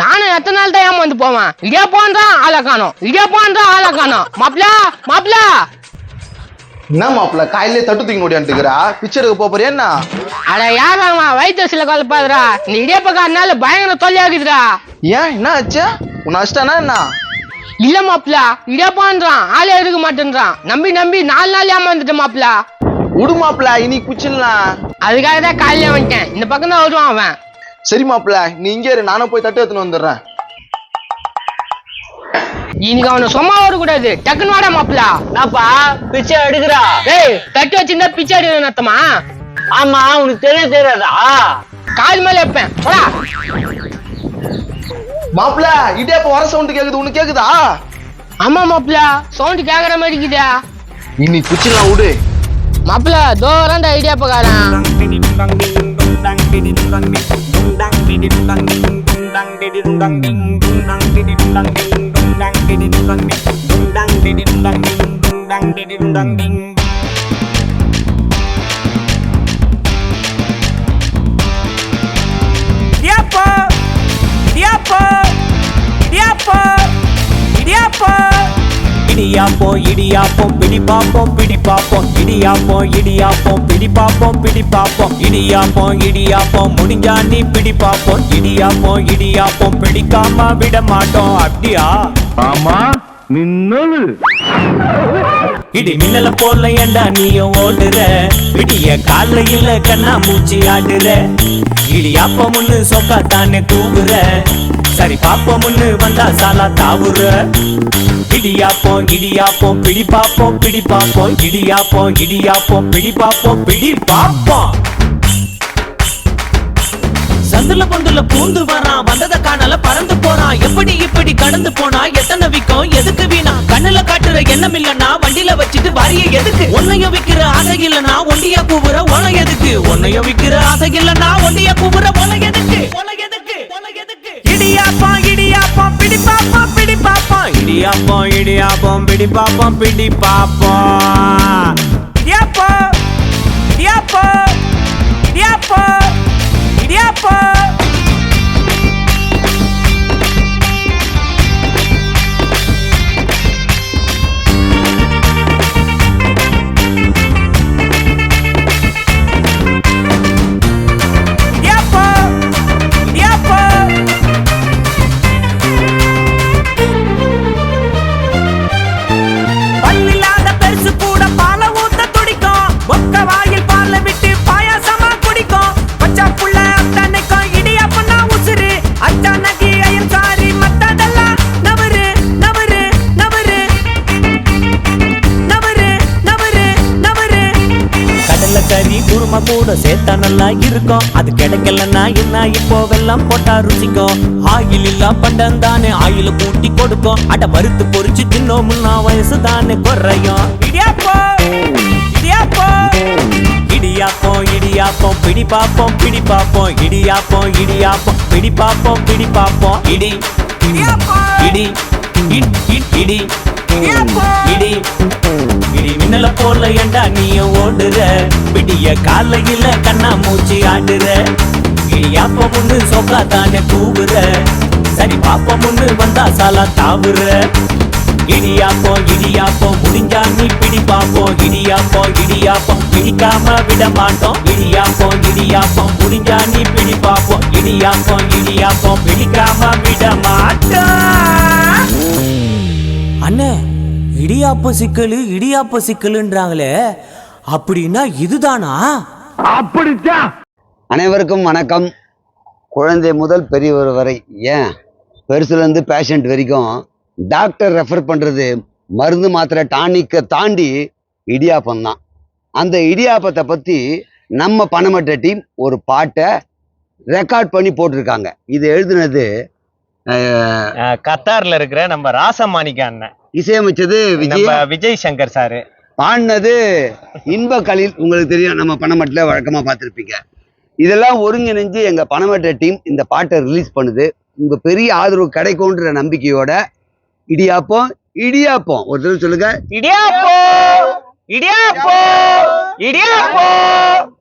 நானும் எத்தனை நாள் தான் ஏமாந்து போவேன். இடியாப்பம் ஆளை காணும், இடியாப்பம் ஆளை காணும். மாப்பிள மாப்பிள என்ன மாப்பிள்ள காயிலே தட்டு தூக்கி ஓடியான்ட்டுக்கிறா? பிச்சை எடுக்க போறியா என்ன? அட யாராமா வயிற்று சில கொலப்பாதுரா. இந்த இடியாப்பக்காரனால பயங்கர தொல்லையாக்குதுடா. ஏன் என்ன ஆச்சு? உன்னை அஷ்டானா என்ன? இல்ல மாப்பிள, இடியாப்பான்றான், ஆளே இருக்க மாட்டேன்றான். நம்பி நம்பி 4 நாள் ஏமாந்துட்டேன் மாப்பிள. விடு மாப்பிள்ள, இனி குச்சிடலாம். அதுக்காக தான் காலையில வந்துட்டேன். இந்த பக்கம் தான் வருவான் அவன். சரி மாப்பிள்ள, நீ இங்கே இரு, நானும் போய் தட்டு எடுத்துன்னு வந்துடுறேன். இன்னைக்கு அவனை சும்மா வரக்கூடாது. டக்குன்னு வாடா மாப்பிள. நாப்பா பிச்சை எடுக்கிறா? ஏய், தட்டு வச்சிருந்தா பிச்சை எடுக்கணும் அர்த்தமா? ஆமா, உனக்கு தெரியாதா? கால் மேல வைப்பேன். போடா மாப்பிள்ள, இடியாப்ப வர சவுண்ட் கேக்குது, உனக்கு கேக்குதா? ஆமா மாப்பிள, சவுண்ட் கேக்குற மாதிரி இருக்குதா? இனி குச்சிடலாம், விடு மாப்பிள. தோறாண்டா இடியாப்பக்காரன். இடியாப்பம் இடியாப்பம் பிடி பாப்போம் பிடி பாப்போம். இடியாப்பம் இடியாப்பம் பிடி பாப்போம் பிடி பாப்போம். இடியாப்பம் இடியாப்பம் முடிஞ்சா நீ பிடி பாப்போம். இடியாப்பம் இடியாப்பம் பிடிக்காம விட மாட்டோம். அப்படியா? ஆமா, மின்னலு இடி மின்னல போல ஏண்டா நீயும் ஓடுற? விடிய காலையில கண்ணா மூச்சி ஆடுற. இடியாப்பம் முன்னு சொக்கா தானே தூங்குற. சரி பாப்போம் முன்னு வந்தா சாலா தாவுற. இடியாப்பம் இடியாப்பம் பிடி பாப்போம் பிடி பாப்போம். இடியாப்பம் இடியாப்பம் பிடி பாப்போம் பிடி பாப்போம். சந்துல பொந்துல பூந்து வரான், வந்தத காணல பறந்து போறான். எப்படி இப்படி கடந்து போனா எத்தனை விக்கும் எதுக்கு வீணா? கண்ணுல காட்டுற எண்ணம் இல்லனா வண்டியில வச்சுட்டு வாரிய எதுக்கு? உன்னையும் விக்கிற ஆசை இல்லனா ஒண்டியா கூவுற ஓன எதுக்கு? உன்னையும் விக்கிற ஆசை இல்லனா ஒண்டியா கூவுற ஓன எதுக்கு? இடியாப்பம் இடியாப்பம் பிடி பாப்போம் பிடி பாப்போம். இடியாப்பம் இடியாப்பம் பிடி பாப்போம் பிடி பாப்போம். இடியாப்பம் இடியாப்பம் இடியாப்பம் இடியாப்பம். கறி குருமா கூட சேர்த்தா நல்லா இருக்கும். அது கிடைக்கலன்னா என்ன இப்போ வெல்லம் போட்டா ருசிக்கும். ஆயில் இல்லா பண்டம் தானே ஆயில கூட்டி கொடுக்கும். அட பருத்து பொறிச்சு தின்னோம் முன்னா வயசு தானே குறையும். இடியாப்பம் இடியாப்பம் இடியாப்பம் இடியாப்பம் பிடி பாப்போம் பிடி பாப்போம். இடியாப்பம் இடியாப்பம் பிடி பாப்போம் பிடி பாப்போம். இடி இடி இடி இடி இடி மின்னல போல ஏண்டா நீயும் ஓடுற? விடிய காலையில கண்ணா மூச்சி ஆடுற. இடியாப்பம் முன்னு சொக்கா தானே கூவுற. சரி பாப்பம் முன்னு வந்தா சாலா தாவுற. இடியாப்பம் இடியாப்பம் முடிஞ்சா நீ பிடி பாப்போம். இடியாப்பம் இடியாப்பம் பிடிக்காம விட மாட்டோம். இடியாப்பம் இடியாப்பம் முடிஞ்சா நீ பிடி பாப்போம். இடியாப்பம் இடியாப்பம் பிடிக்காம விட மாட்டோம். அண்ணே, இடியாப்ப சிக்கலு இடியாப்ப சிக்கலுன்றாங்களே, அப்படின்னா இதுதானா? அப்படித்தான். அனைவருக்கும் வணக்கம். குழந்தை முதல் பெரியவர் வரை, ஏன் பெருசுலேருந்து பேஷண்ட் வரைக்கும் டாக்டர் ரெஃபர் பண்ணுறது மருந்து மாத்திரை டானிக்கை தாண்டி இடியாப்பம் தான். அந்த இடியாப்பத்தை பற்றி நம்ம பணமற்ற டீம் ஒரு பாட்டை ரெக்கார்ட் பண்ணி போட்டிருக்காங்க. இது எழுதுனது கத்தார்ல இருக்கிற நம்ம ராசமாணிக்க அண்ணன், இசையமைச்சது விஜய் சங்கர் சாரு, பாடினது இன்ப கலில். உங்களுக்கு தெரியும், நம்ம பணமட்டில் வழக்கமாக பார்த்துருப்பீங்க. இதெல்லாம் ஒருங்கிணைஞ்சு எங்கள் பணமற்ற டீம் இந்த பாட்டை ரிலீஸ் பண்ணுது. உங்கள் பெரிய ஆதரவு கிடைக்கும்ன்ற நம்பிக்கையோட இடியாப்பம் இடியாப்பம் ஒரு தடவை சொல்லுங்க. இடியாப்பம் இடியாப்பம் இடியாப்பம்.